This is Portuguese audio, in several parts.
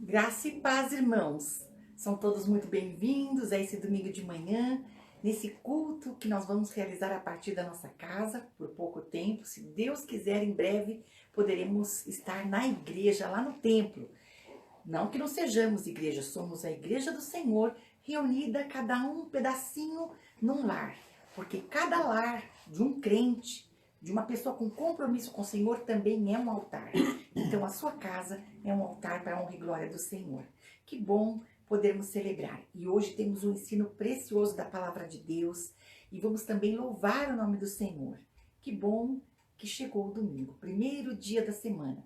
Graça e paz, irmãos. São todos muito bem-vindos a esse domingo de manhã, nesse culto que nós vamos realizar a partir da nossa casa, por pouco tempo. Se Deus quiser, em breve poderemos estar na igreja, lá no templo. Não que não sejamos igreja, somos a igreja do Senhor, reunida cada um pedacinho num lar. Porque cada lar de um crente, de uma pessoa com compromisso com o Senhor, também é um altar. Então a sua casa é um altar para a honra e glória do Senhor. Que bom podermos celebrar. E hoje temos um ensino precioso da palavra de Deus e vamos também louvar o nome do Senhor. Que bom que chegou o domingo, primeiro dia da semana.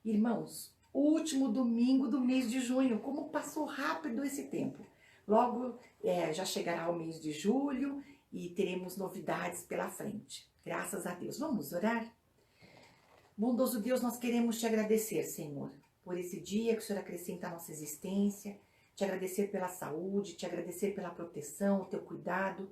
Irmãos, último domingo do mês de junho, como passou rápido esse tempo. Logo já chegará o mês de julho e teremos novidades pela frente. Graças a Deus. Vamos orar? Bondoso Deus, nós queremos te agradecer, Senhor, por esse dia que o Senhor acrescenta à nossa existência, te agradecer pela saúde, te agradecer pela proteção, o teu cuidado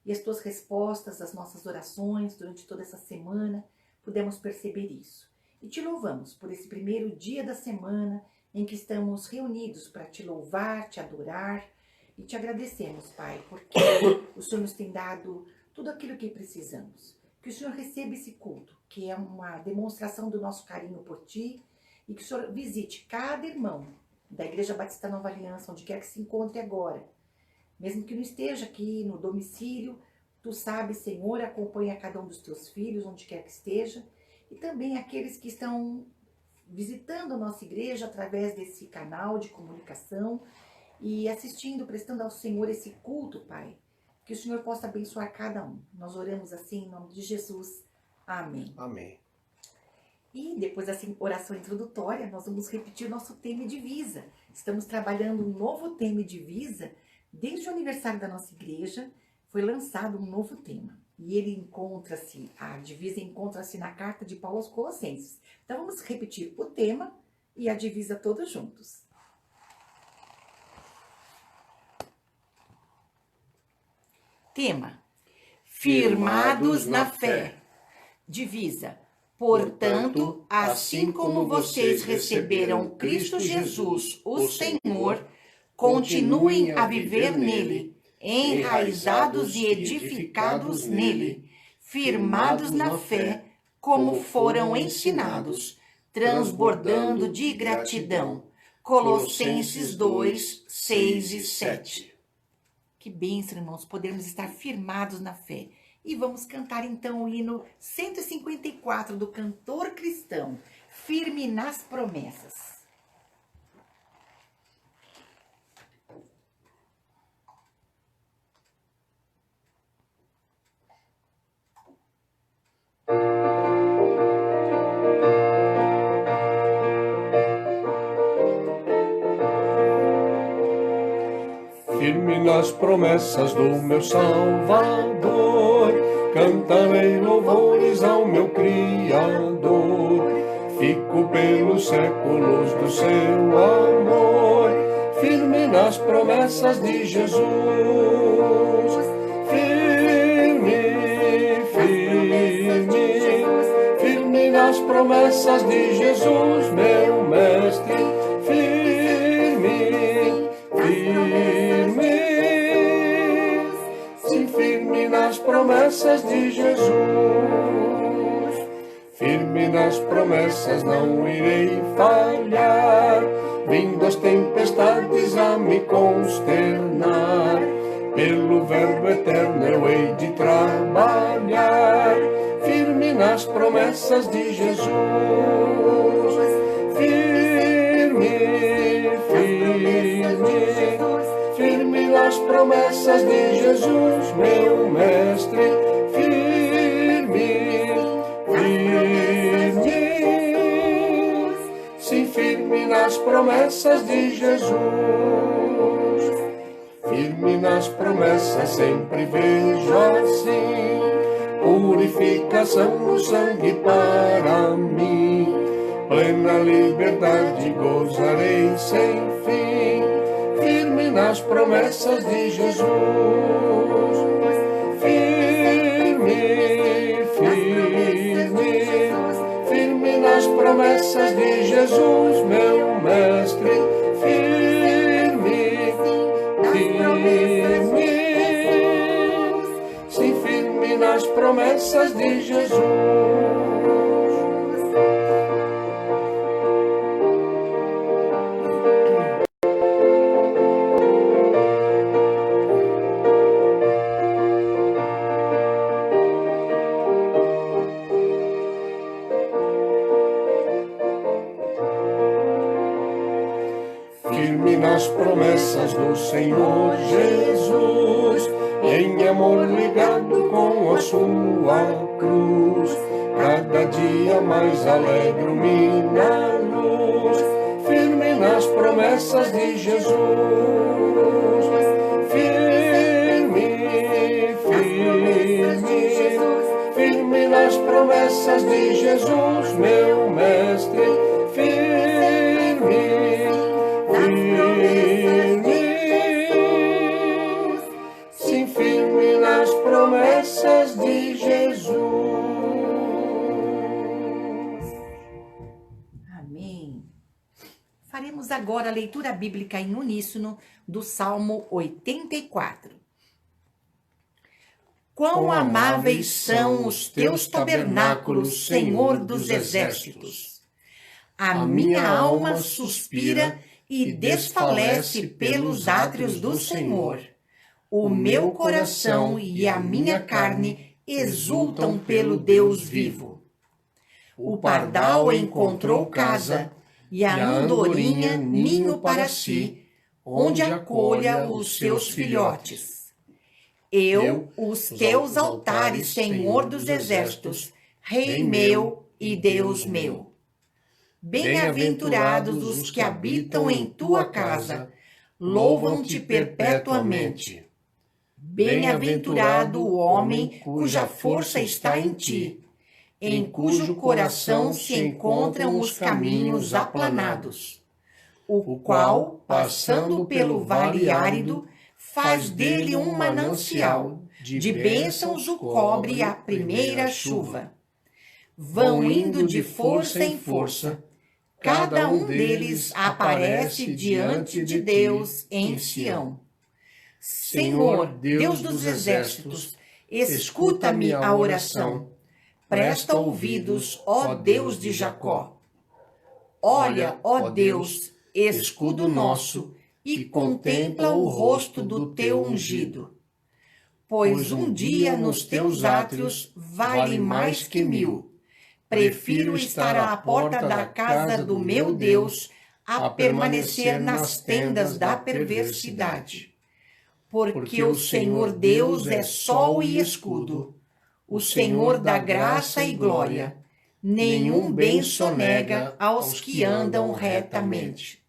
e as tuas respostas às nossas orações durante toda essa semana. Pudemos perceber isso. E te louvamos por esse primeiro dia da semana em que estamos reunidos para te louvar, te adorar e te agradecemos, Pai, porque o Senhor nos tem dado tudo aquilo que precisamos. Que o Senhor receba esse culto, que é uma demonstração do nosso carinho por Ti, e que o Senhor visite cada irmão da Igreja Batista Nova Aliança, onde quer que se encontre agora. Mesmo que não esteja aqui no domicílio, Tu sabes, Senhor, acompanha cada um dos Teus filhos, onde quer que esteja, e também aqueles que estão visitando a nossa igreja através desse canal de comunicação e assistindo, prestando ao Senhor esse culto, Pai. Que o Senhor possa abençoar cada um. Nós oramos assim em nome de Jesus. Amém. Amém. E depois dessa oração introdutória, nós vamos repetir o nosso tema e divisa. Estamos trabalhando um novo tema e divisa. Desde o aniversário da nossa igreja, foi lançado um novo tema. E ele a divisa encontra-se na carta de Paulo aos Colossenses. Então vamos repetir o tema e a divisa todos juntos. Tema: firmados na fé. Divisa: portanto, assim como vocês receberam Cristo Jesus, o Senhor, continuem a viver nele, enraizados e edificados nele, firmados na fé, como foram ensinados, transbordando de gratidão. Colossenses 2, 6 e 7. Que bênção, irmãos, podermos estar firmados na fé. E vamos cantar então o hino 154 do cantor cristão, Firme nas Promessas. Firme nas promessas do meu Salvador, cantarei louvores ao meu Criador. Fico pelos séculos do seu amor, firme nas promessas de Jesus. Firme, firme, firme nas promessas de Jesus, meu Mestre. Firme, firme, sim, firme nas promessas de Jesus. Firme nas promessas não irei falhar, vindo as tempestades a me consternar. Pelo verbo eterno eu hei de trabalhar, firme nas promessas de Jesus. Firme, firme, firme nas promessas de Jesus, meu Mestre. Firme, firme, sim, firme nas promessas de Jesus. Firme nas promessas sempre vejo assim, purificação no sangue para mim. Plena liberdade gozarei sem fim, firme nas promessas de Jesus. Firme, firme, firme nas promessas de Jesus, meu Mestre. sim, firme nas promessas de Jesus. Firme nas promessas do Senhor Jesus, em amor ligado com a sua cruz, cada dia mais alegro minha luz. Firme nas promessas de Jesus, firme nas promessas de Jesus, meu mestre, sim, firme nas promessas de Jesus. Amém. Faremos agora a leitura bíblica em uníssono do Salmo 84. Quão amáveis são os teus tabernáculos, Senhor dos exércitos! A minha alma suspira e desfalece pelos átrios do Senhor. O meu coração e a minha carne exultam pelo Deus vivo. O pardal encontrou casa e a andorinha ninho para si, onde acolha os seus filhotes. Os teus altares, Senhor dos exércitos, Rei meu e Deus meu. Bem-aventurados os que habitam em tua casa, louvam-te perpetuamente. Bem-aventurado o homem cuja força está em ti, em cujo coração se encontram os caminhos aplanados, o qual, passando pelo vale árido, faz dele um manancial, de bênçãos o cobre a primeira chuva. Vão indo de força em força, cada um deles aparece diante de Deus em Sião. Senhor, Deus dos exércitos, escuta-me a oração. Presta ouvidos, ó Deus de Jacó. Olha, ó Deus, escudo nosso, e contempla o rosto do teu ungido. Pois um dia nos teus átrios vale mais que 1000. Prefiro estar à porta da casa do meu Deus a permanecer nas tendas da perversidade. Porque o Senhor Deus é sol e escudo, o Senhor dá graça e glória. Nenhum bem sonega aos que andam retamente.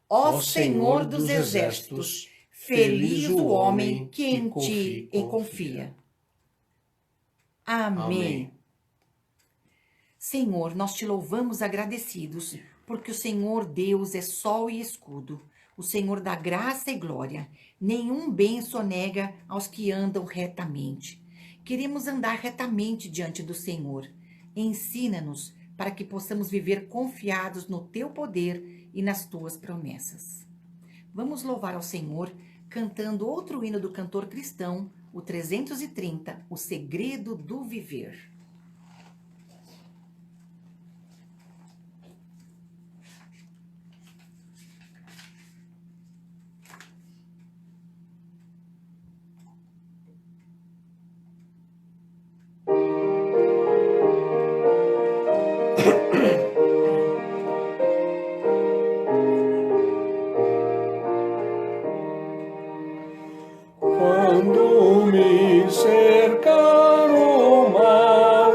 Ó Senhor dos exércitos, feliz o homem que em ti confia. Amém. Senhor, nós te louvamos agradecidos, porque o Senhor Deus é sol e escudo, o Senhor dá graça e glória. Nenhum bem sonega aos que andam retamente. Queremos andar retamente diante do Senhor. Ensina-nos para que possamos viver confiados no teu poder e nas tuas promessas. Vamos louvar ao Senhor cantando outro hino do cantor cristão, o 330, O Segredo do Viver. Quando me cercar o mal,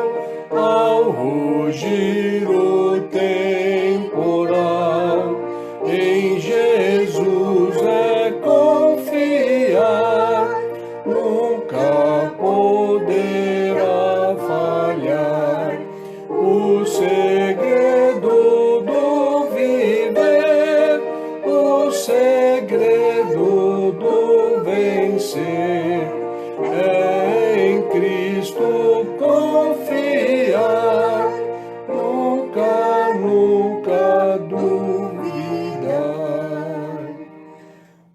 ao rugir o temporal, em Jesus é confiar, nunca poderá falhar. O segredo do viver, o segredo do vencer, é em Cristo confiar, nunca, nunca duvidar.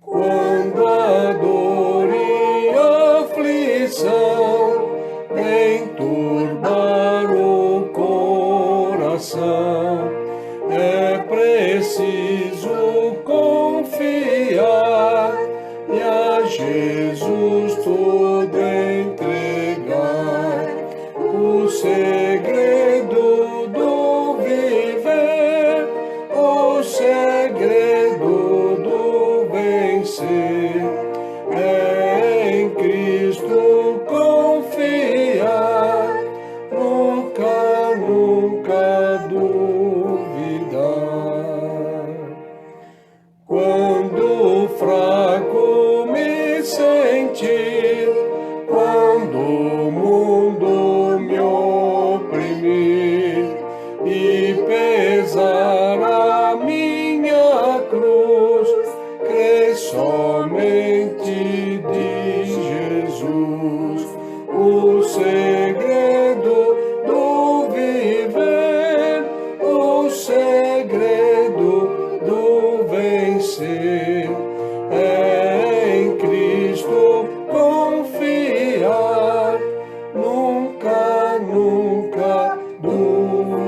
Quando a segredo do vencer é em Cristo confiar, nunca, nunca duvidar.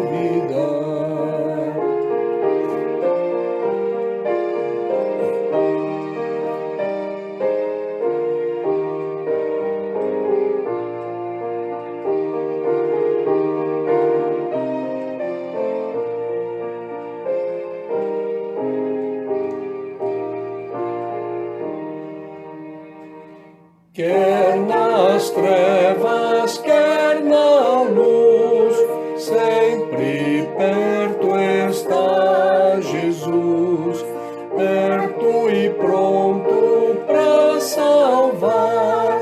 Quer nas trevas, quer na luz, sempre perto está Jesus, perto e pronto para salvar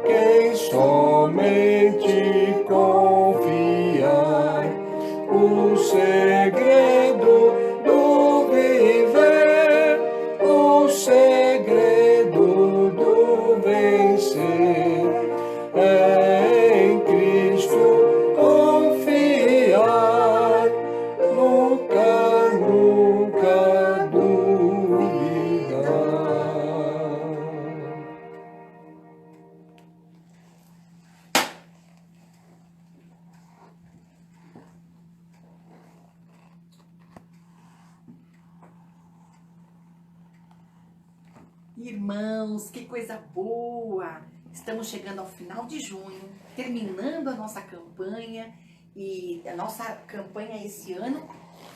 quem somente confiar. O segredo do viver, o segredo do vencer é em Cristo confiar, nunca, nunca duvidar. Irmãos, que coisa boa! Estamos chegando ao final de junho, terminando a nossa campanha, e a nossa campanha esse ano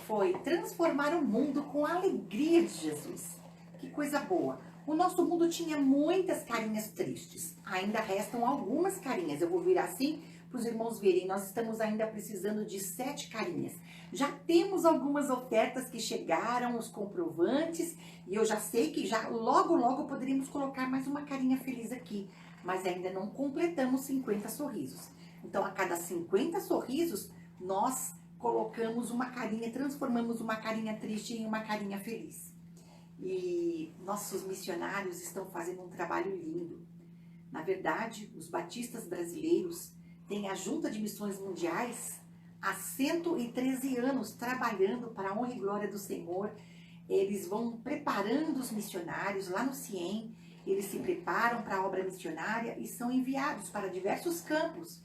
foi transformar o mundo com a alegria de Jesus. Que coisa boa! O nosso mundo tinha muitas carinhas tristes, ainda restam algumas carinhas, eu vou virar assim para os irmãos verem, nós estamos ainda precisando de 7 carinhas. Já temos algumas ofertas que chegaram, os comprovantes, e eu já sei que já logo poderíamos colocar mais uma carinha feliz aqui, mas ainda não completamos 50 sorrisos. Então, a cada 50 sorrisos, nós colocamos uma carinha, transformamos uma carinha triste em uma carinha feliz. E nossos missionários estão fazendo um trabalho lindo. Na verdade, os batistas brasileiros têm a Junta de Missões Mundiais há 113 anos trabalhando para a honra e glória do Senhor. Eles vão preparando os missionários lá no CIEM, eles se preparam para a obra missionária e são enviados para diversos campos.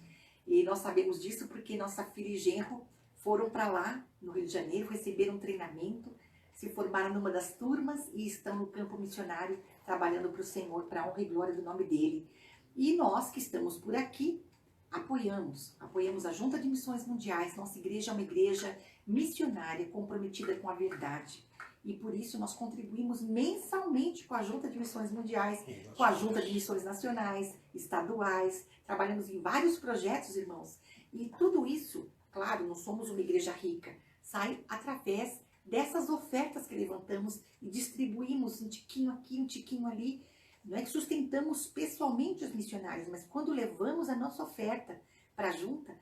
E nós sabemos disso porque nossa filha e genro foram para lá, no Rio de Janeiro, receberam um treinamento, se formaram numa das turmas e estão no campo missionário trabalhando para o Senhor, para a honra e glória do nome dele. E nós que estamos por aqui, apoiamos a Junta de Missões Mundiais. Nossa igreja é uma igreja missionária, comprometida com a verdade. E por isso nós contribuímos mensalmente com a Junta de Missões Mundiais, com a Junta de Missões Nacionais, estaduais, trabalhamos em vários projetos, irmãos. E tudo isso, claro, não somos uma igreja rica, sai através dessas ofertas que levantamos e distribuímos um tiquinho aqui, um tiquinho ali. Não é que sustentamos pessoalmente os missionários, mas quando levamos a nossa oferta para a junta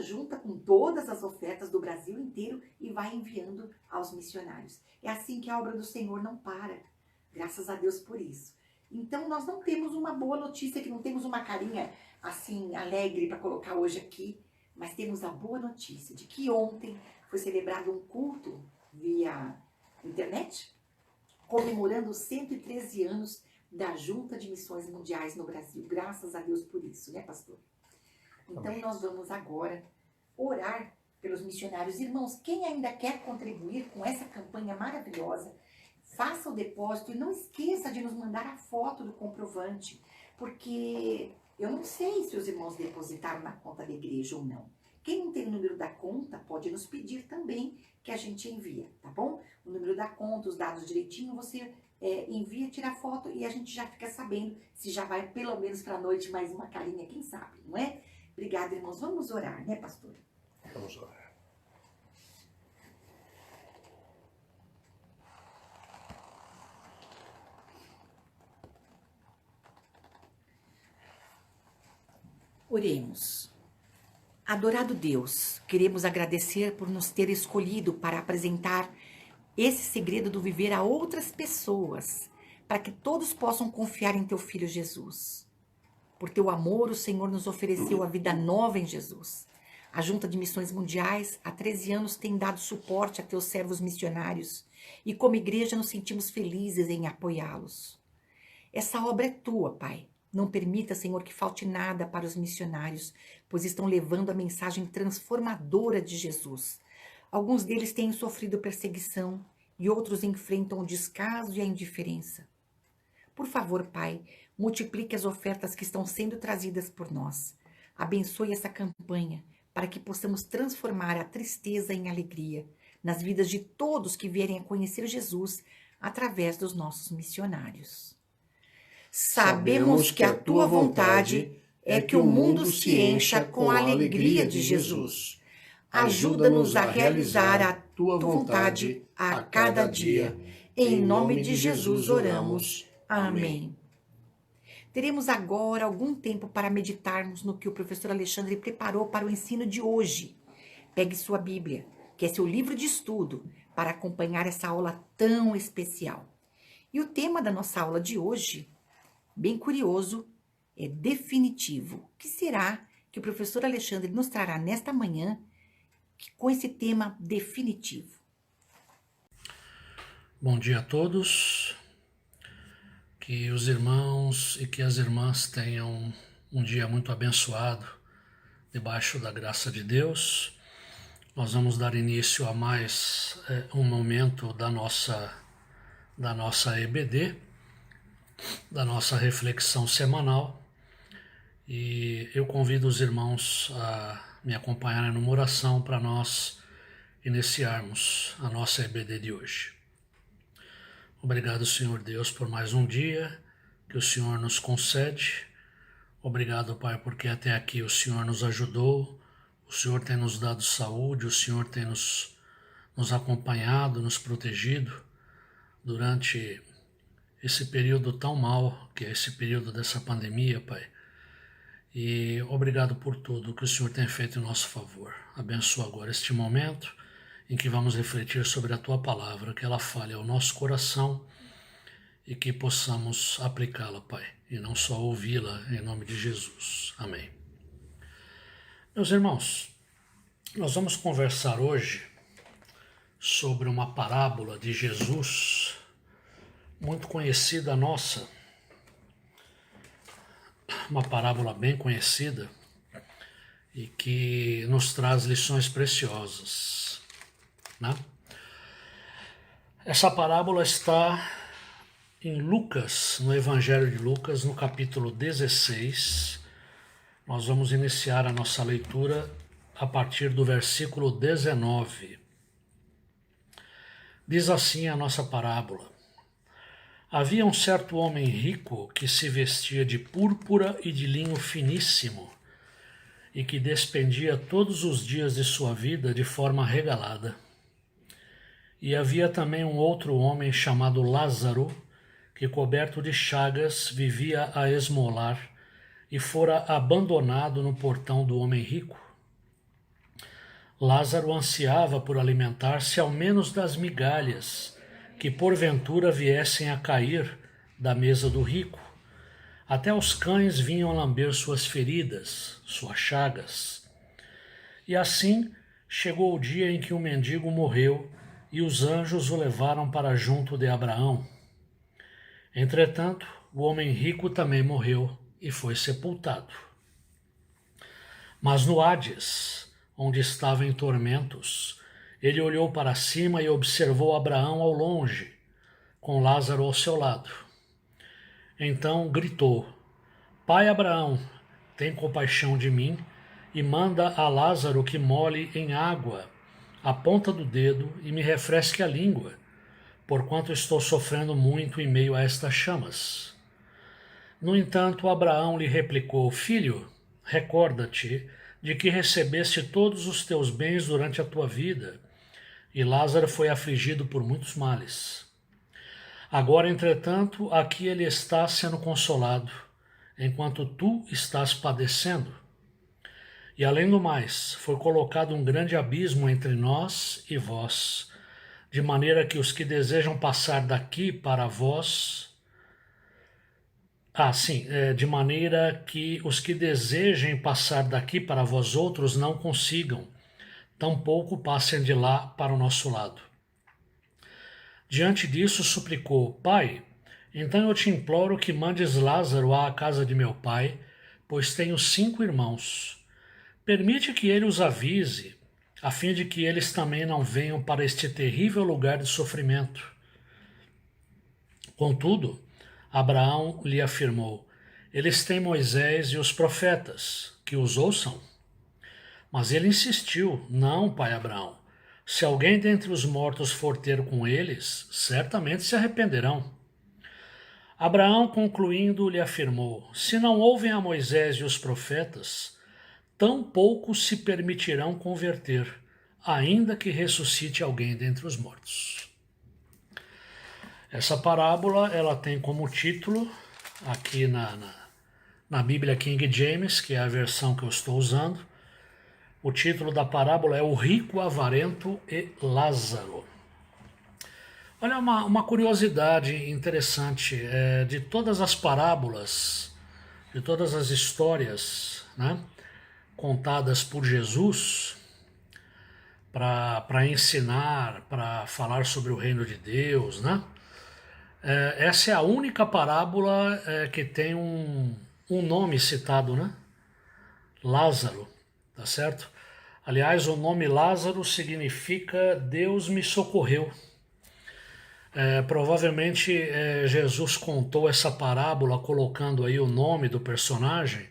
junta com todas as ofertas do Brasil inteiro e vai enviando aos missionários. É assim que a obra do Senhor não para. Graças a Deus por isso. Então nós não temos uma boa notícia, que não temos uma carinha assim alegre para colocar hoje aqui, mas temos a boa notícia de que ontem foi celebrado um culto via internet, comemorando os 113 anos da Junta de Missões Mundiais no Brasil. Graças a Deus por isso, né, pastor? Então nós vamos agora orar pelos missionários. Irmãos, quem ainda quer contribuir com essa campanha maravilhosa, faça o depósito e não esqueça de nos mandar a foto do comprovante, porque eu não sei se os irmãos depositaram na conta da igreja ou não. Quem não tem o número da conta pode nos pedir também que a gente envia, tá bom? O número da conta, os dados direitinho, você envia, tira a foto e a gente já fica sabendo se já vai pelo menos para a noite mais uma carinha, quem sabe, não é? Obrigada, irmãos. Vamos orar, né, pastor? Vamos orar. Oremos. Adorado Deus, queremos agradecer por nos ter escolhido para apresentar esse segredo do viver a outras pessoas, para que todos possam confiar em teu Filho Jesus. Por teu amor, o Senhor nos ofereceu a vida nova em Jesus. A Junta de Missões Mundiais, há 13 anos, tem dado suporte a teus servos missionários e, como igreja, nos sentimos felizes em apoiá-los. Essa obra é tua, Pai. Não permita, Senhor, que falte nada para os missionários, pois estão levando a mensagem transformadora de Jesus. Alguns deles têm sofrido perseguição e outros enfrentam o descaso e a indiferença. Por favor, Pai, multiplique as ofertas que estão sendo trazidas por nós. Abençoe essa campanha para que possamos transformar a tristeza em alegria nas vidas de todos que vierem a conhecer Jesus através dos nossos missionários. Sabemos que a tua vontade é que o mundo se encha com a alegria de Jesus. Ajuda-nos a realizar a tua vontade a cada dia. Em nome de Jesus oramos. Amém. Teremos agora algum tempo para meditarmos no que o professor Alexandre preparou para o ensino de hoje. Pegue sua Bíblia, que é seu livro de estudo, para acompanhar essa aula tão especial. E o tema da nossa aula de hoje, bem curioso, é definitivo. O que será que o professor Alexandre nos trará nesta manhã com esse tema definitivo? Bom dia a todos. Que os irmãos e que as irmãs tenham um dia muito abençoado, debaixo da graça de Deus. Nós vamos dar início a mais um momento da nossa EBD, da nossa reflexão semanal. E eu convido os irmãos a me acompanharem numa oração para nós iniciarmos a nossa EBD de hoje. Obrigado, Senhor Deus, por mais um dia que o Senhor nos concede. Obrigado, Pai, porque até aqui o Senhor nos ajudou, o Senhor tem nos dado saúde, o Senhor tem nos acompanhado, nos protegido durante esse período tão mau, que é esse período dessa pandemia, Pai. E obrigado por tudo que o Senhor tem feito em nosso favor. Abençoa agora este momento em que vamos refletir sobre a Tua Palavra, que ela fale ao nosso coração e que possamos aplicá-la, Pai, e não só ouvi-la, em nome de Jesus. Amém. Meus irmãos, nós vamos conversar hoje sobre uma parábola de Jesus, muito conhecida nossa, uma parábola bem conhecida e que nos traz lições preciosas. Né? Essa parábola está em Lucas, no Evangelho de Lucas, no capítulo 16. Nós vamos iniciar a nossa leitura a partir do versículo 19. Diz assim a nossa parábola: Havia um certo homem rico que se vestia de púrpura e de linho finíssimo e que despendia todos os dias de sua vida de forma regalada. E havia também um outro homem chamado Lázaro, que coberto de chagas vivia a esmolar e fora abandonado no portão do homem rico. Lázaro ansiava por alimentar-se ao menos das migalhas que porventura viessem a cair da mesa do rico. Até os cães vinham lamber suas feridas, suas chagas. E assim chegou o dia em que o mendigo morreu e os anjos o levaram para junto de Abraão. Entretanto, o homem rico também morreu e foi sepultado. Mas no Hades, onde estava em tormentos, ele olhou para cima e observou Abraão ao longe, com Lázaro ao seu lado. Então gritou: Pai Abraão, tem compaixão de mim e manda a Lázaro que molhe em água a ponta do dedo e me refresque a língua, porquanto estou sofrendo muito em meio a estas chamas. No entanto, Abraão lhe replicou: Filho, recorda-te de que recebeste todos os teus bens durante a tua vida, e Lázaro foi afligido por muitos males. Agora, entretanto, aqui ele está sendo consolado, enquanto tu estás padecendo. E além do mais, foi colocado um grande abismo entre nós e vós, de maneira que os que desejam passar daqui para vós, sim, de maneira que os que desejem passar daqui para vós outros não consigam, tampouco passem de lá para o nosso lado. Diante disso suplicou: Pai, então eu te imploro que mandes Lázaro à casa de meu pai, pois tenho 5 irmãos. Permite que ele os avise, a fim de que eles também não venham para este terrível lugar de sofrimento. Contudo, Abraão lhe afirmou: eles têm Moisés e os profetas, que os ouçam. Mas ele insistiu: não, pai Abraão, se alguém dentre os mortos for ter com eles, certamente se arrependerão. Abraão, concluindo, lhe afirmou: se não ouvem a Moisés e os profetas, tampouco se permitirão converter, ainda que ressuscite alguém dentre os mortos. Essa parábola ela tem como título, aqui na Bíblia King James, que é a versão que eu estou usando, o título da parábola é O Rico, Avarento e Lázaro. Olha, uma curiosidade interessante, de todas as parábolas, de todas as histórias, né, contadas por Jesus para ensinar, para falar sobre o reino de Deus, né? Essa é a única parábola que tem um nome citado, né? Lázaro, tá certo? Aliás, o nome Lázaro significa Deus me socorreu. Provavelmente Jesus contou essa parábola colocando aí o nome do personagem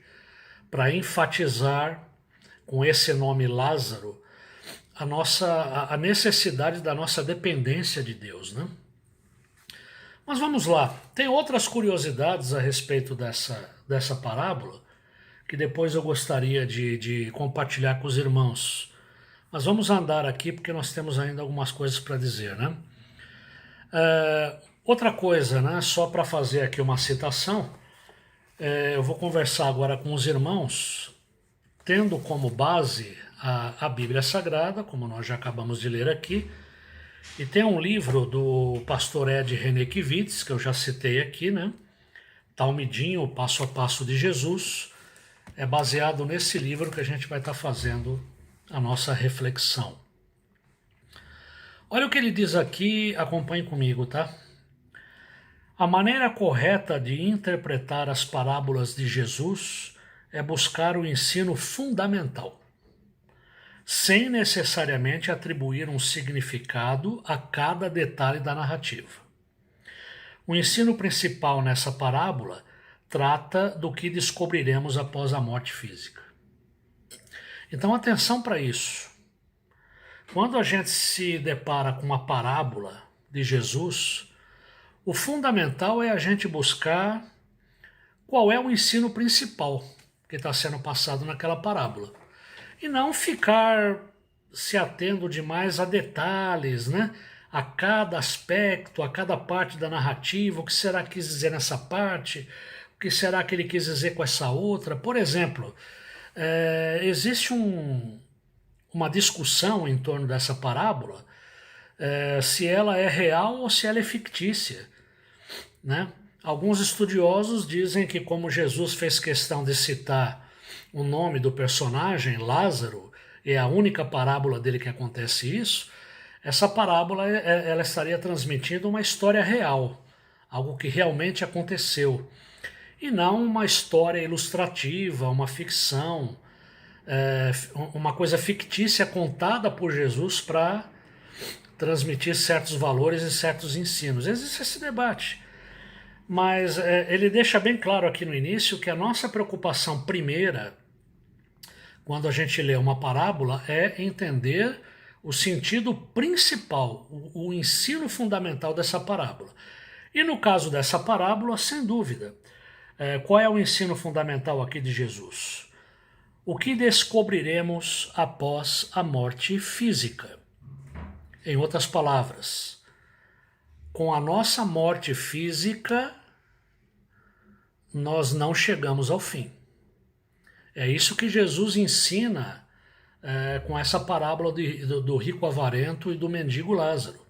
para enfatizar com esse nome Lázaro a necessidade da nossa dependência de Deus, né? Mas vamos lá, tem outras curiosidades a respeito dessa parábola que depois eu gostaria de compartilhar com os irmãos. Mas vamos andar aqui porque nós temos ainda algumas coisas para dizer, né? Outra coisa, né, só para fazer aqui uma citação, eu vou conversar agora com os irmãos, tendo como base a Bíblia Sagrada, como nós já acabamos de ler aqui, e tem um livro do pastor Ed Renekiewicz, que eu já citei aqui, né? Talmidinho, o Passo a Passo de Jesus. É baseado nesse livro que a gente vai estar fazendo a nossa reflexão. Olha o que ele diz aqui, acompanhe comigo, tá? A maneira correta de interpretar as parábolas de Jesus é buscar o ensino fundamental, sem necessariamente atribuir um significado a cada detalhe da narrativa. O ensino principal nessa parábola trata do que descobriremos após a morte física. Então, atenção para isso. Quando a gente se depara com uma parábola de Jesus, o fundamental é a gente buscar qual é o ensino principal que está sendo passado naquela parábola. E não ficar se atendo demais a detalhes, né? A cada aspecto, a cada parte da narrativa, o que será que quis dizer nessa parte, o que será que ele quis dizer com essa outra. Por exemplo, existe uma discussão em torno dessa parábola, se ela é real ou se ela é fictícia, né? Alguns estudiosos dizem que, como Jesus fez questão de citar o nome do personagem, Lázaro, é a única parábola dele que acontece isso, essa parábola ela estaria transmitindo uma história real, algo que realmente aconteceu, e não uma história ilustrativa, uma ficção, uma coisa fictícia contada por Jesus para transmitir certos valores e certos ensinos. Existe esse debate. Mas ele deixa bem claro aqui no início que a nossa preocupação primeira, quando a gente lê uma parábola, é entender o sentido principal, o ensino fundamental dessa parábola. E no caso dessa parábola, sem dúvida, qual é o ensino fundamental aqui de Jesus? O que descobriremos após a morte física? Em outras palavras, com a nossa morte física, nós não chegamos ao fim. É isso que Jesus ensina com essa parábola do rico avarento e do mendigo Lázaro.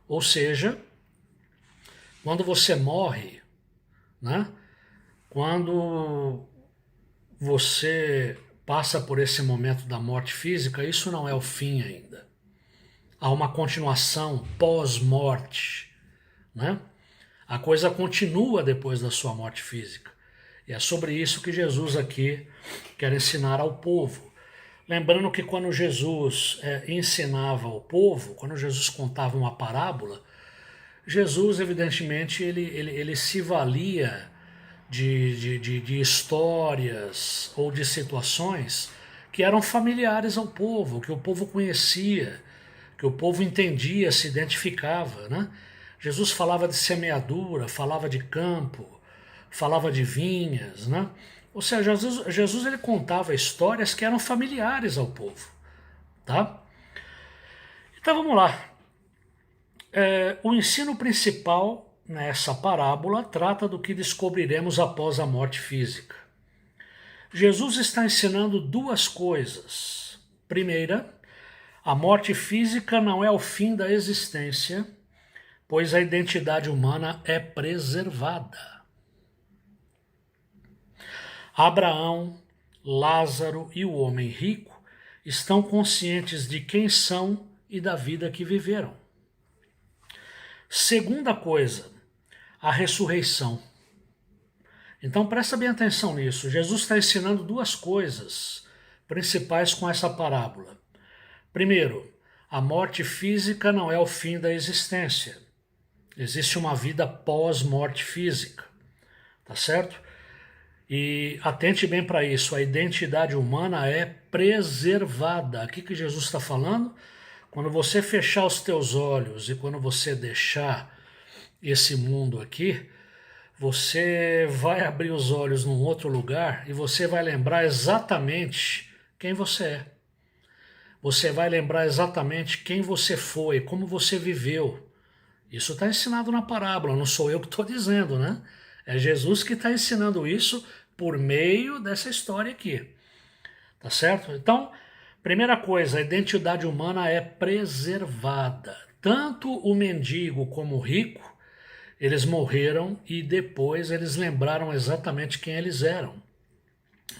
Ou seja, quando você morre, né, Quando você passa por esse momento da morte física, isso não é o fim ainda. Há uma continuação pós-morte, né? A coisa continua depois da sua morte física. E é sobre isso que Jesus aqui quer ensinar ao povo. Lembrando que quando Jesus ensinava ao povo, quando Jesus contava uma parábola, Jesus, evidentemente, ele se valia de histórias ou de situações que eram familiares ao povo, que o povo conhecia, que o povo entendia, se identificava, né? Jesus falava de semeadura, falava de campo, falava de vinhas, né? Ou seja, Jesus ele contava histórias que eram familiares ao povo, tá? Então vamos lá. O ensino principal nessa parábola trata do que descobriremos após a morte física. Jesus está ensinando duas coisas. Primeira, a morte física não é o fim da existência, pois a identidade humana é preservada. Abraão, Lázaro e o homem rico estão conscientes de quem são e da vida que viveram. Segunda coisa, a ressurreição. Então presta bem atenção nisso. Jesus está ensinando duas coisas principais com essa parábola. Primeiro, a morte física não é o fim da existência. Existe uma vida pós-morte física, tá certo? E atente bem para isso, a identidade humana é preservada. O que Jesus está falando? Quando você fechar os teus olhos e quando você deixar esse mundo aqui, você vai abrir os olhos num outro lugar e você vai lembrar exatamente quem você é. Você vai lembrar exatamente quem você foi, como você viveu. Isso está ensinado na parábola, não sou eu que estou dizendo, né? É Jesus que está ensinando isso por meio dessa história aqui. Tá certo? Então, primeira coisa, a identidade humana é preservada. Tanto o mendigo como o rico, eles morreram e depois eles lembraram exatamente quem eles eram,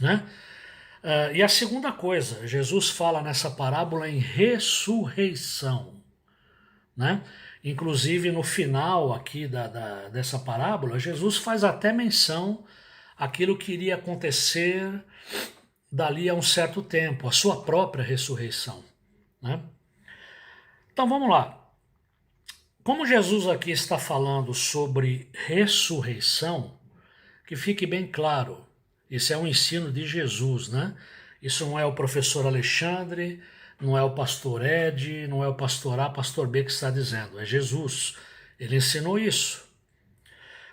né? E a segunda coisa, Jesus fala nessa parábola em ressurreição, né? Inclusive no final aqui dessa parábola, Jesus faz até menção àquilo que iria acontecer dali a um certo tempo, a sua própria ressurreição, né? Então vamos lá. Como Jesus aqui está falando sobre ressurreição, que fique bem claro, isso é um ensino de Jesus, né? Isso não é o professor Alexandre, não é o pastor Ed, não é o pastor A, pastor B que está dizendo, é Jesus. Ele ensinou isso.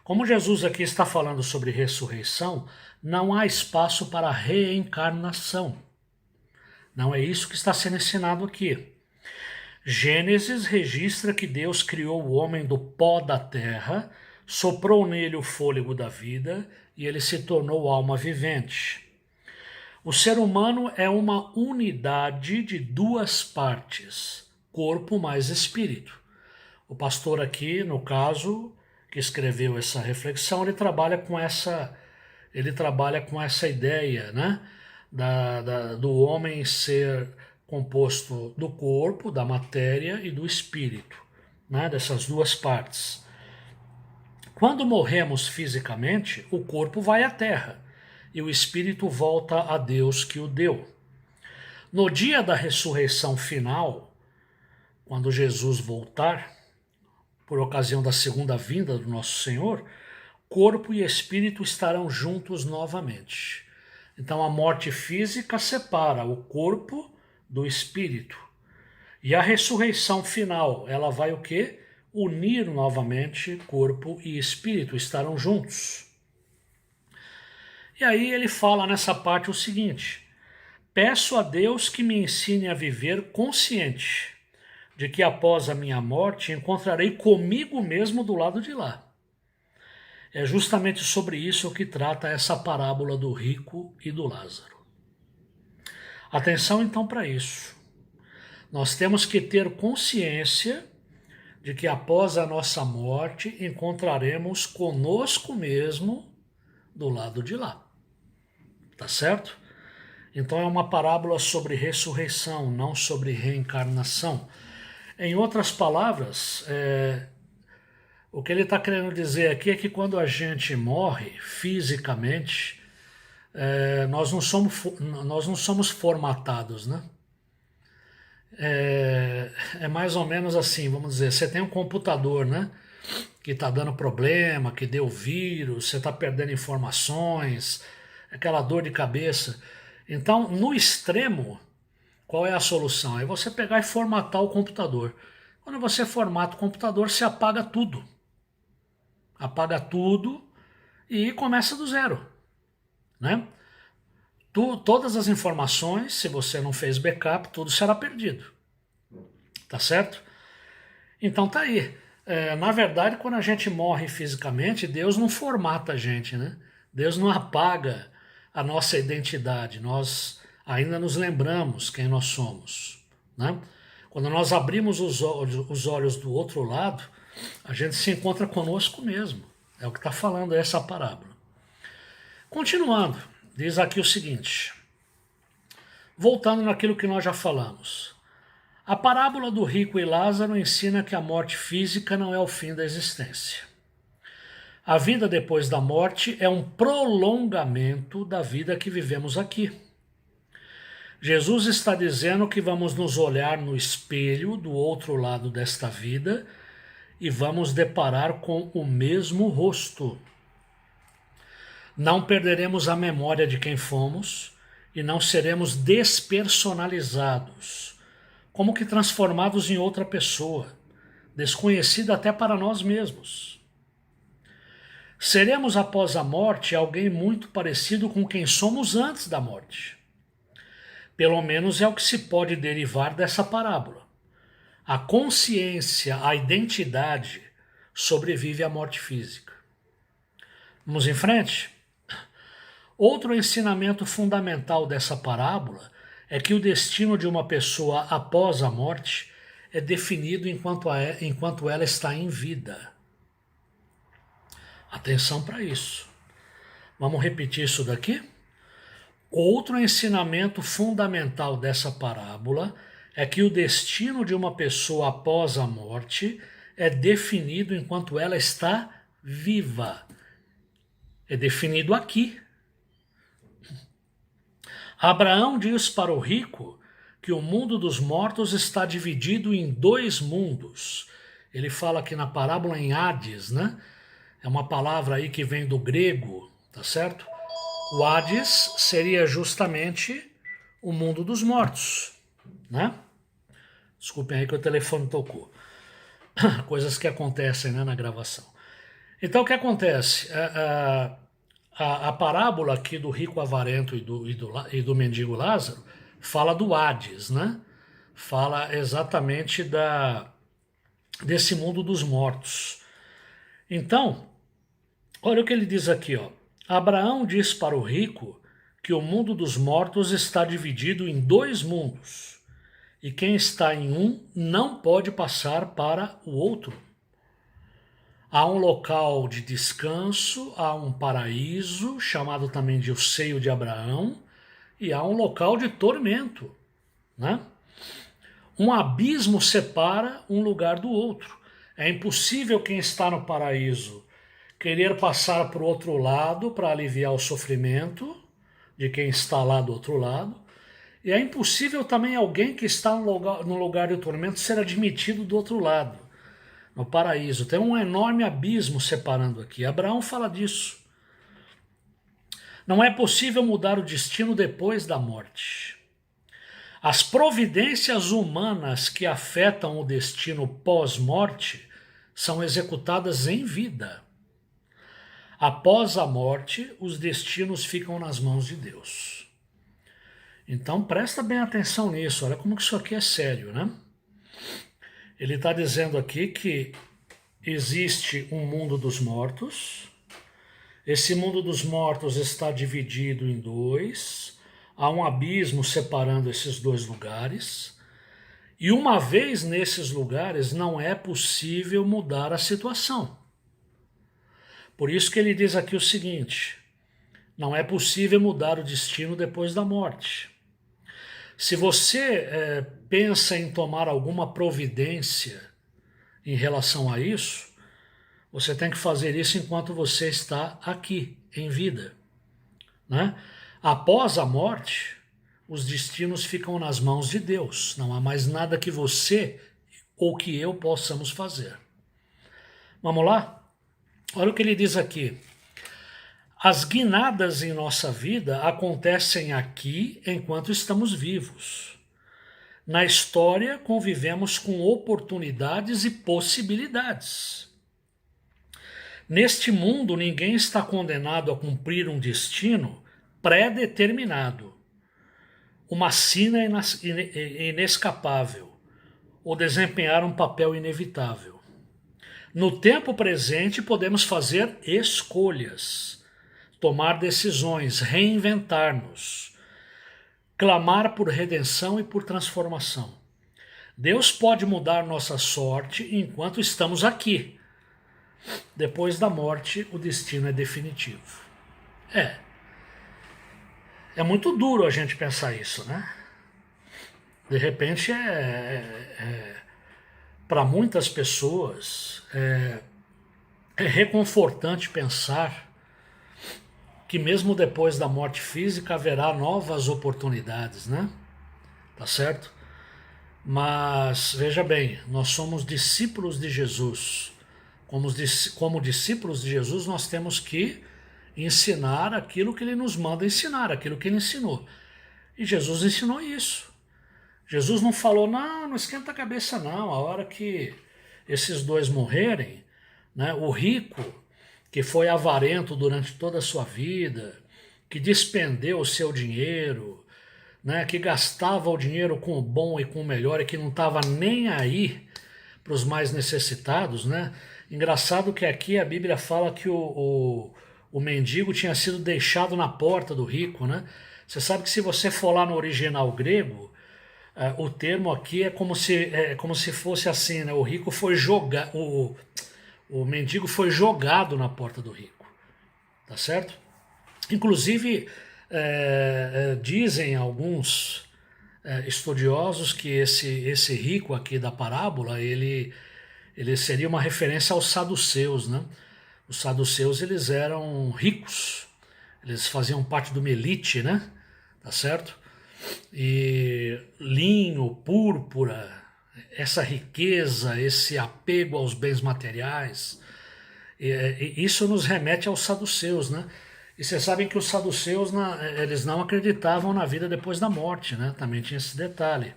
Como Jesus aqui está falando sobre ressurreição, não há espaço para reencarnação. Não é isso que está sendo ensinado aqui. Gênesis registra que Deus criou o homem do pó da terra, soprou nele o fôlego da vida e ele se tornou alma vivente. O ser humano é uma unidade de duas partes, corpo mais espírito. O pastor aqui, no caso, que escreveu essa reflexão, ele trabalha com essa ideia, né, do homem ser composto do corpo, da matéria e do espírito, né, dessas duas partes. Quando morremos fisicamente, o corpo vai à terra e o espírito volta a Deus que o deu. No dia da ressurreição final, quando Jesus voltar, por ocasião da segunda vinda do nosso Senhor, corpo e espírito estarão juntos novamente. Então a morte física separa o corpo do espírito. E a ressurreição final, ela vai o quê? Unir novamente corpo e espírito, estarão juntos. E aí ele fala nessa parte o seguinte: peço a Deus que me ensine a viver consciente de que após a minha morte encontrarei comigo mesmo do lado de lá. É justamente sobre isso que trata essa parábola do rico e do Lázaro. Atenção então para isso. Nós temos que ter consciência de que após a nossa morte encontraremos conosco mesmo do lado de lá. Tá certo? Então é uma parábola sobre ressurreição, não sobre reencarnação. Em outras palavras, o que ele está querendo dizer aqui é que quando a gente morre fisicamente, nós não somos formatados, né? É mais ou menos assim, vamos dizer, você tem um computador, né? Que está dando problema, que deu vírus, você está perdendo informações, aquela dor de cabeça. Então, no extremo, qual é a solução? É você pegar e formatar o computador. Quando você formata o computador, você apaga tudo. Apaga tudo e começa do zero, né? Todas as informações, se você não fez backup, tudo será perdido. Tá certo? Então tá aí. Na verdade, quando a gente morre fisicamente, Deus não formata a gente, né? Deus não apaga a nossa identidade. Nós ainda nos lembramos quem nós somos, né? Quando nós abrimos os olhos do outro lado, a gente se encontra conosco mesmo. É o que está falando essa parábola. Continuando, diz aqui o seguinte, voltando naquilo que nós já falamos. A parábola do rico e Lázaro ensina que a morte física não é o fim da existência. A vida depois da morte é um prolongamento da vida que vivemos aqui. Jesus está dizendo que vamos nos olhar no espelho do outro lado desta vida e vamos deparar com o mesmo rosto. Não perderemos a memória de quem fomos e não seremos despersonalizados, como que transformados em outra pessoa, desconhecida até para nós mesmos. Seremos após a morte alguém muito parecido com quem somos antes da morte. Pelo menos é o que se pode derivar dessa parábola. A consciência, a identidade, sobrevive à morte física. Vamos em frente? Outro ensinamento fundamental dessa parábola é que o destino de uma pessoa após a morte é definido enquanto ela está em vida. Atenção para isso. Vamos repetir isso daqui? Outro ensinamento fundamental dessa parábola é que o destino de uma pessoa após a morte é definido enquanto ela está viva. É definido aqui. Abraão diz para o rico que o mundo dos mortos está dividido em dois mundos. Ele fala aqui na parábola em Hades, né? É uma palavra aí que vem do grego, tá certo? O Hades seria justamente o mundo dos mortos, né? Desculpem aí que o telefone tocou. Coisas que acontecem, né, na gravação. Então o que acontece? A parábola aqui do rico avarento e do mendigo Lázaro fala do Hades, né? Fala exatamente desse mundo dos mortos. Então, olha o que ele diz aqui, ó. Abraão diz para o rico que o mundo dos mortos está dividido em dois mundos, e quem está em um não pode passar para o outro. Há um local de descanso, há um paraíso, chamado também de o seio de Abraão, e há um local de tormento, né? Um abismo separa um lugar do outro. É impossível quem está no paraíso querer passar para o outro lado para aliviar o sofrimento de quem está lá do outro lado. E é impossível também alguém que está no lugar de tormento ser admitido do outro lado, no paraíso. Tem um enorme abismo separando aqui. Abraão fala disso. Não é possível mudar o destino depois da morte. As providências humanas que afetam o destino pós-morte são executadas em vida. Após a morte, os destinos ficam nas mãos de Deus. Então presta bem atenção nisso, olha como que isso aqui é sério, né? Ele está dizendo aqui que existe um mundo dos mortos, esse mundo dos mortos está dividido em dois, há um abismo separando esses dois lugares, e uma vez nesses lugares não é possível mudar a situação. Por isso que ele diz aqui o seguinte, Não é possível mudar o destino depois da morte. Se você pensa em tomar alguma providência em relação a isso, você tem que fazer isso enquanto você está aqui, em vida, né? Após a morte, os destinos ficam nas mãos de Deus. Não há mais nada que você ou que eu possamos fazer. Vamos lá? Olha o que ele diz aqui. As guinadas em nossa vida acontecem aqui enquanto estamos vivos. Na história, convivemos com oportunidades e possibilidades. Neste mundo, ninguém está condenado a cumprir um destino pré-determinado, uma sina inescapável, ou desempenhar um papel inevitável. No tempo presente, podemos fazer escolhas, tomar decisões, reinventar-nos, clamar por redenção e por transformação. Deus pode mudar nossa sorte enquanto estamos aqui. Depois da morte, o destino é definitivo. É muito duro a gente pensar isso, né? De repente, para muitas pessoas, é reconfortante pensar que mesmo depois da morte física haverá novas oportunidades, né? Tá certo? Mas, veja bem, nós somos discípulos de Jesus. Como discípulos de Jesus, nós temos que ensinar aquilo que ele nos manda ensinar, aquilo que ele ensinou. E Jesus ensinou isso. Jesus não falou, não esquenta a cabeça não, a hora que esses dois morrerem, né, o rico, que foi avarento durante toda a sua vida, que despendeu o seu dinheiro, né, que gastava o dinheiro com o bom e com o melhor e que não estava nem aí para os mais necessitados, né? Engraçado que aqui a Bíblia fala que o mendigo tinha sido deixado na porta do rico, né? Você sabe que se você for lá no original grego, o termo aqui é como se fosse assim, né? O rico foi jogado, o mendigo foi jogado na porta do rico, tá certo? Inclusive, dizem alguns estudiosos que esse rico aqui da parábola, ele seria uma referência aos saduceus, né? Os saduceus, eles eram ricos, eles faziam parte de uma elite, né? Tá certo? E linho, púrpura, essa riqueza, esse apego aos bens materiais, isso nos remete aos saduceus, né? E vocês sabem que os saduceus, eles não acreditavam na vida depois da morte, né? Também tinha esse detalhe.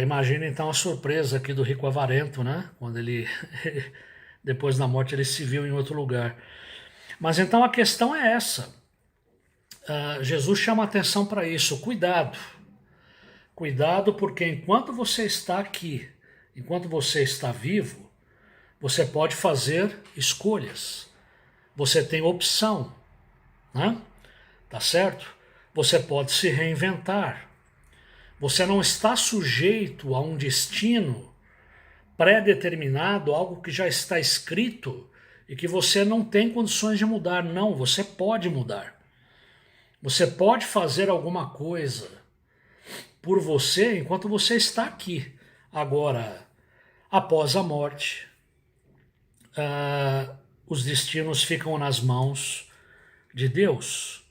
Imagina então a surpresa aqui do rico avarento, né? Quando ele, depois da morte, ele se viu em outro lugar. Mas então a questão é essa. Jesus chama atenção para isso. Cuidado. Cuidado, porque enquanto você está aqui, enquanto você está vivo, você pode fazer escolhas. Você tem opção, né? Tá certo? Você pode se reinventar. Você não está sujeito a um destino pré-determinado, algo que já está escrito e que você não tem condições de mudar. Não, você pode mudar. Você pode fazer alguma coisa por você enquanto você está aqui. Agora, após a morte, os destinos ficam nas mãos de Deus.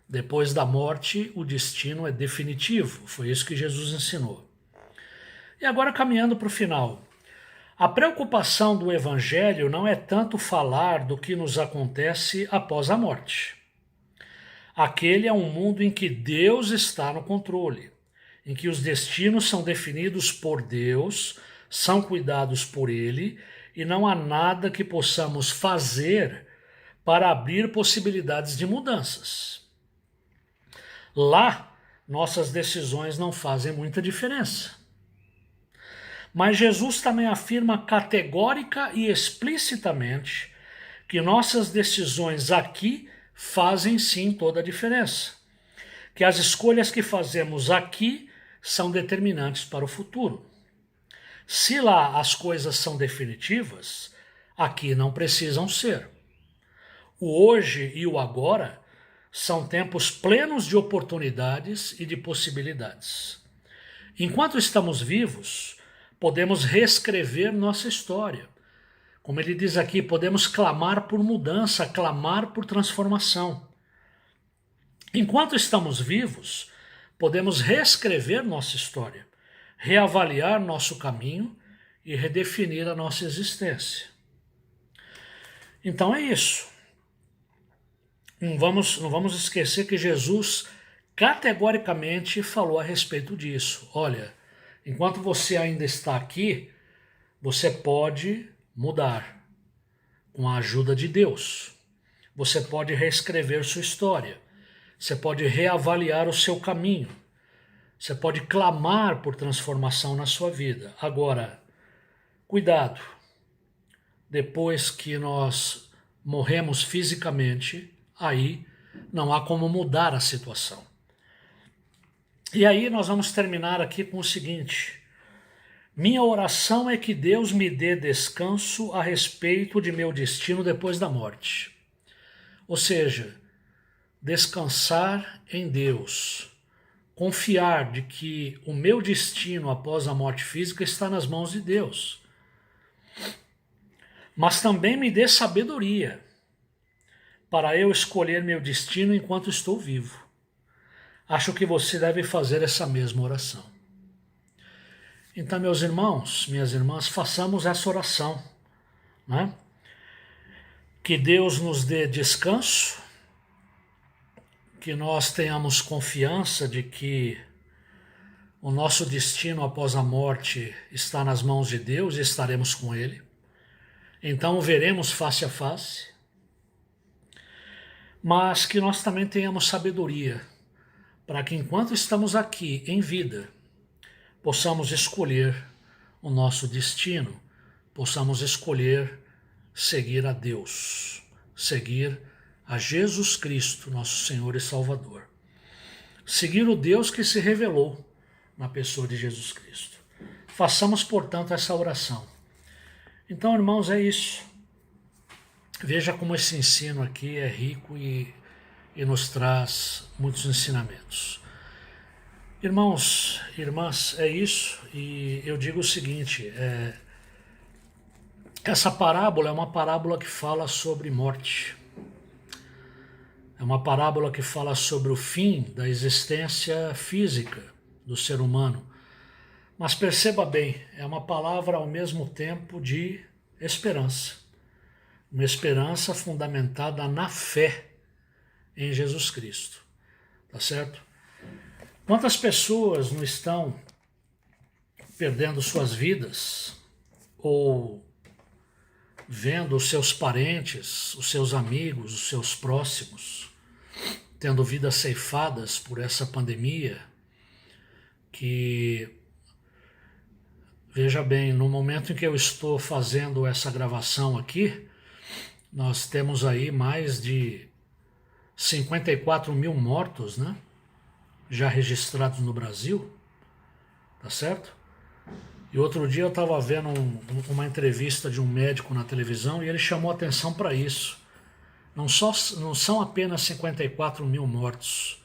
Depois da morte, o destino é definitivo. Foi isso que Jesus ensinou. E agora, caminhando para o final. A preocupação do Evangelho não é tanto falar do que nos acontece após a morte. Aquele é um mundo em que Deus está no controle, em que os destinos são definidos por Deus, são cuidados por Ele, e não há nada que possamos fazer para abrir possibilidades de mudanças. Lá, nossas decisões não fazem muita diferença. Mas Jesus também afirma categórica e explicitamente que nossas decisões aqui fazem sim toda a diferença. Que as escolhas que fazemos aqui são determinantes para o futuro. Se lá as coisas são definitivas, aqui não precisam ser. O hoje e o agora são tempos plenos de oportunidades e de possibilidades. Enquanto estamos vivos, podemos reescrever nossa história. Como ele diz aqui, podemos clamar por mudança, clamar por transformação. Enquanto estamos vivos, podemos reescrever nossa história, reavaliar nosso caminho e redefinir a nossa existência. Então é isso. Não vamos esquecer que Jesus categoricamente falou a respeito disso. Olha, enquanto você ainda está aqui, você pode mudar com a ajuda de Deus. Você pode reescrever sua história. Você pode reavaliar o seu caminho. Você pode clamar por transformação na sua vida. Agora, cuidado. Depois que nós morremos fisicamente, aí não há como mudar a situação. E aí nós vamos terminar aqui com o seguinte: minha oração é que Deus me dê descanso a respeito de meu destino depois da morte. Ou seja, descansar em Deus, confiar de que o meu destino após a morte física está nas mãos de Deus. Mas também me dê sabedoria para eu escolher meu destino enquanto estou vivo. Acho que você deve fazer essa mesma oração. Então, meus irmãos, minhas irmãs, façamos essa oração, né? Que Deus nos dê descanso, que nós tenhamos confiança de que o nosso destino após a morte está nas mãos de Deus e estaremos com Ele. Então o veremos face a face, mas que nós também tenhamos sabedoria para que enquanto estamos aqui em vida, possamos escolher o nosso destino, possamos escolher seguir a Deus, seguir a Jesus Cristo, nosso Senhor e Salvador. Seguir o Deus que se revelou na pessoa de Jesus Cristo. Façamos, portanto, essa oração. Então, irmãos, é isso. Veja como esse ensino aqui é rico e nos traz muitos ensinamentos. Irmãos, irmãs, é isso. E eu digo o seguinte, essa parábola é uma parábola que fala sobre morte. É uma parábola que fala sobre o fim da existência física do ser humano. Mas perceba bem, é uma palavra ao mesmo tempo de esperança. Uma esperança fundamentada na fé em Jesus Cristo. Tá certo? Quantas pessoas não estão perdendo suas vidas ou vendo os seus parentes, os seus amigos, os seus próximos, tendo vidas ceifadas por essa pandemia, que, veja bem, no momento em que eu estou fazendo essa gravação aqui, nós temos aí mais de 54 mil mortos, né? Já registrados no Brasil, tá certo? E outro dia eu estava vendo uma entrevista de um médico na televisão e ele chamou atenção para isso. Não são apenas 54 mil mortos,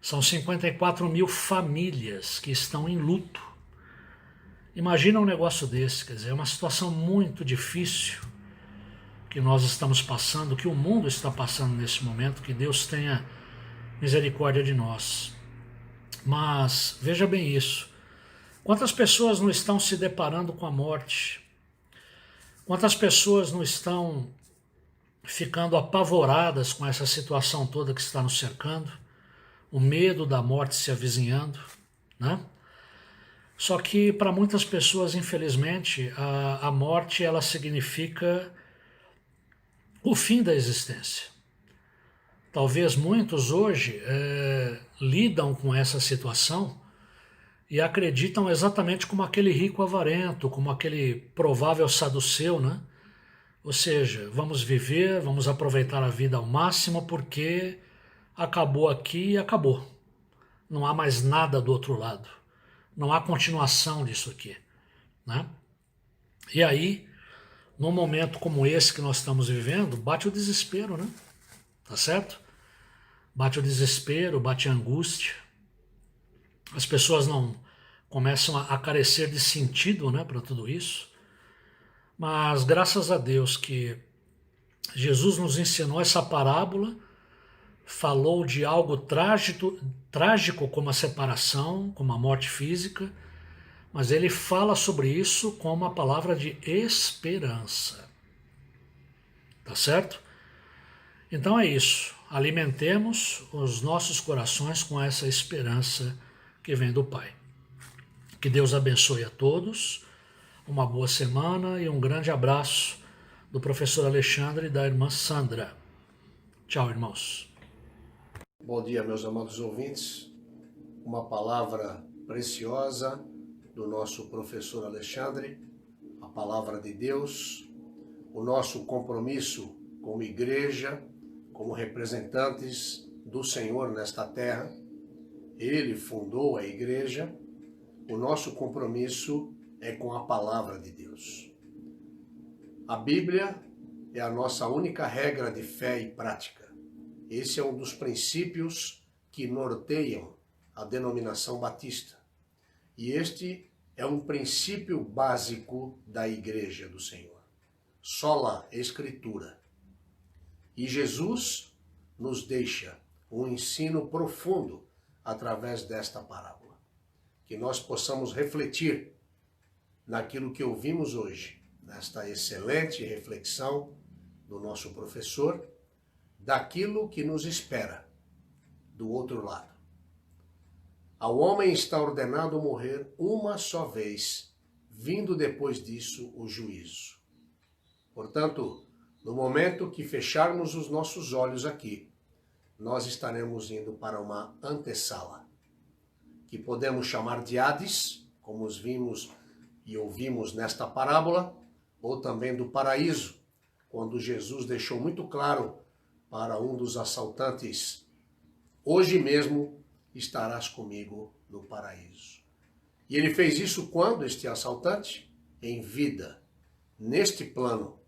são 54 mil famílias que estão em luto. Imagina um negócio desse, quer dizer, é uma situação muito difícil que nós estamos passando, que o mundo está passando nesse momento, que Deus tenha misericórdia de nós. Mas veja bem isso, quantas pessoas não estão se deparando com a morte? Quantas pessoas não estão ficando apavoradas com essa situação toda que está nos cercando? O medo da morte se avizinhando, né? Só que para muitas pessoas, infelizmente, a morte ela significa o fim da existência. Talvez muitos hoje lidam com essa situação e acreditam exatamente como aquele rico avarento, como aquele provável saduceu, né? Ou seja, vamos viver, vamos aproveitar a vida ao máximo porque acabou aqui e acabou. Não há mais nada do outro lado. Não há continuação disso aqui, né? E aí, num momento como esse que nós estamos vivendo, bate o desespero, né? Tá certo? bate o desespero, bate a angústia. As pessoas não começam a carecer de sentido, né, para tudo isso. Mas graças a Deus que Jesus nos ensinou essa parábola, falou de algo trágico como a separação, como a morte física, mas ele fala sobre isso com uma palavra de esperança. Tá certo? Então é isso. Alimentemos os nossos corações com essa esperança que vem do Pai. Que Deus abençoe a todos, uma boa semana e um grande abraço do professor Alexandre e da irmã Sandra. Tchau, irmãos. Bom dia, meus amados ouvintes. Uma palavra preciosa do nosso professor Alexandre, a palavra de Deus, o nosso compromisso como igreja, como representantes do Senhor nesta terra. Ele fundou a igreja. O nosso compromisso é com a palavra de Deus. A Bíblia é a nossa única regra de fé e prática. Esse é um dos princípios que norteiam a denominação batista. E este é um princípio básico da igreja do Senhor. Sola Escritura. E Jesus nos deixa um ensino profundo através desta parábola. Que nós possamos refletir naquilo que ouvimos hoje, nesta excelente reflexão do nosso professor, daquilo que nos espera do outro lado. Ao homem está ordenado morrer uma só vez, vindo depois disso o juízo. Portanto, no momento que fecharmos os nossos olhos aqui, nós estaremos indo para uma antessala, que podemos chamar de Hades, como os vimos e ouvimos nesta parábola, ou também do paraíso, quando Jesus deixou muito claro para um dos assaltantes: hoje mesmo estarás comigo no paraíso. E ele fez isso quando, este assaltante? Em vida, neste plano,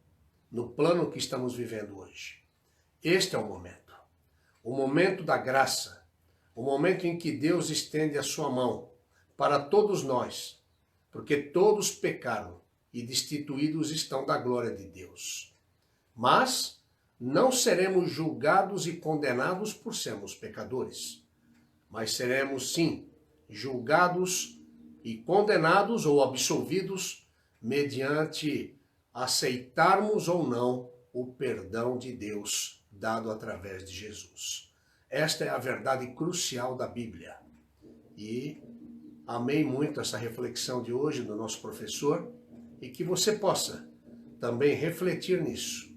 no plano que estamos vivendo hoje. Este é o momento da graça, o momento em que Deus estende a sua mão para todos nós, porque todos pecaram e destituídos estão da glória de Deus. Mas não seremos julgados e condenados por sermos pecadores, mas seremos, sim, julgados e condenados ou absolvidos mediante aceitarmos ou não o perdão de Deus dado através de Jesus. Esta é a verdade crucial da Bíblia. E amei muito essa reflexão de hoje do nosso professor e que você possa também refletir nisso,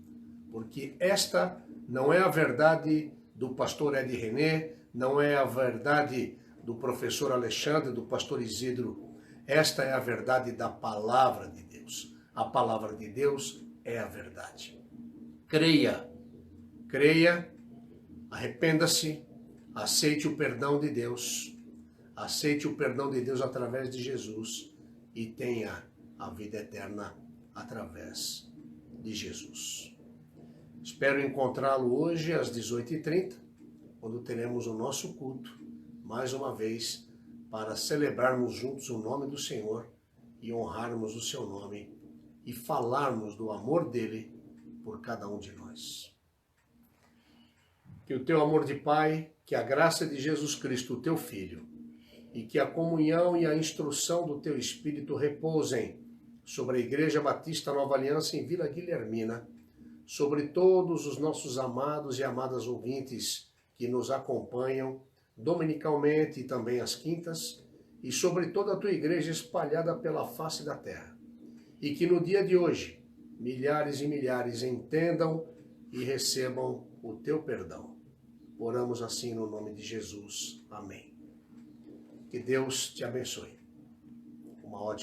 porque esta não é a verdade do pastor Ed René, não é a verdade do professor Alexandre, do pastor Isidro. Esta é a verdade da palavra de Deus. A palavra de Deus é a verdade. Creia, arrependa-se, aceite o perdão de Deus, aceite o perdão de Deus através de Jesus e tenha a vida eterna através de Jesus. Espero encontrá-lo hoje às 18h30, quando teremos o nosso culto, mais uma vez, para celebrarmos juntos o nome do Senhor e honrarmos o seu nome e falarmos do amor dele por cada um de nós. Que o teu amor de Pai, que a graça de Jesus Cristo, o teu Filho, e que a comunhão e a instrução do teu Espírito repousem sobre a Igreja Batista Nova Aliança em Vila Guilhermina, sobre todos os nossos amados e amadas ouvintes que nos acompanham dominicalmente e também às quintas, e sobre toda a tua igreja espalhada pela face da terra. E que no dia de hoje, milhares e milhares entendam e recebam o teu perdão. Oramos assim no nome de Jesus. Amém. Que Deus te abençoe. Uma ótima